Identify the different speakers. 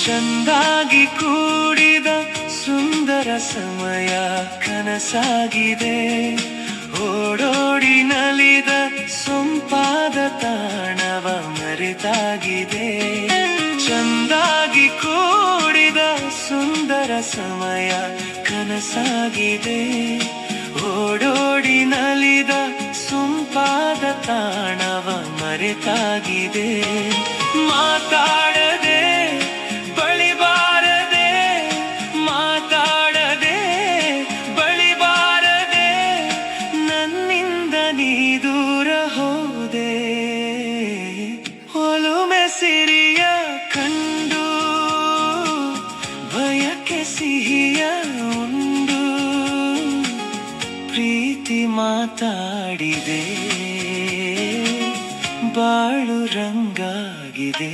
Speaker 1: ಚಂದಾಗಿ ಕೂಡಿದ ಸುಂದರ ಸಮಯ ಕನಸಾಗಿದೆ. ಓಡೋಡಿ ನಲಿದ ಸೊಂಪಾದ ತಾಣವ ಮರೆತಾಗಿದೆ. ಚಂದಾಗಿ ಕೂಡಿದ ಸುಂದರ ಸಮಯ ಕನಸಾಗಿದೆ. ಓಡೋಡಿ ನಲಿದ ಸೊಂಪಾದ ತಾಣವ ಮರೆತಾಗಿದೆ. ಮಾತಾಡದೆ ಬಳಿಬಾರದೆ, ಮಾತಾಡದೆ ಬಳಿಬಾರದೆ, ನನ್ನಿಂದ ನೀ ದೂರ ಹೋದೆ. ಒಲುಮೆ ಸಿರಿಯ ಕಂಡು ಬಯಕೆ ಸಿಹಿಯ ಉಂಡು, ಪ್ರೀತಿ ಮಾತಾಡಿದೆ, ಬಾಳು ರಂಗಾಗಿದೆ.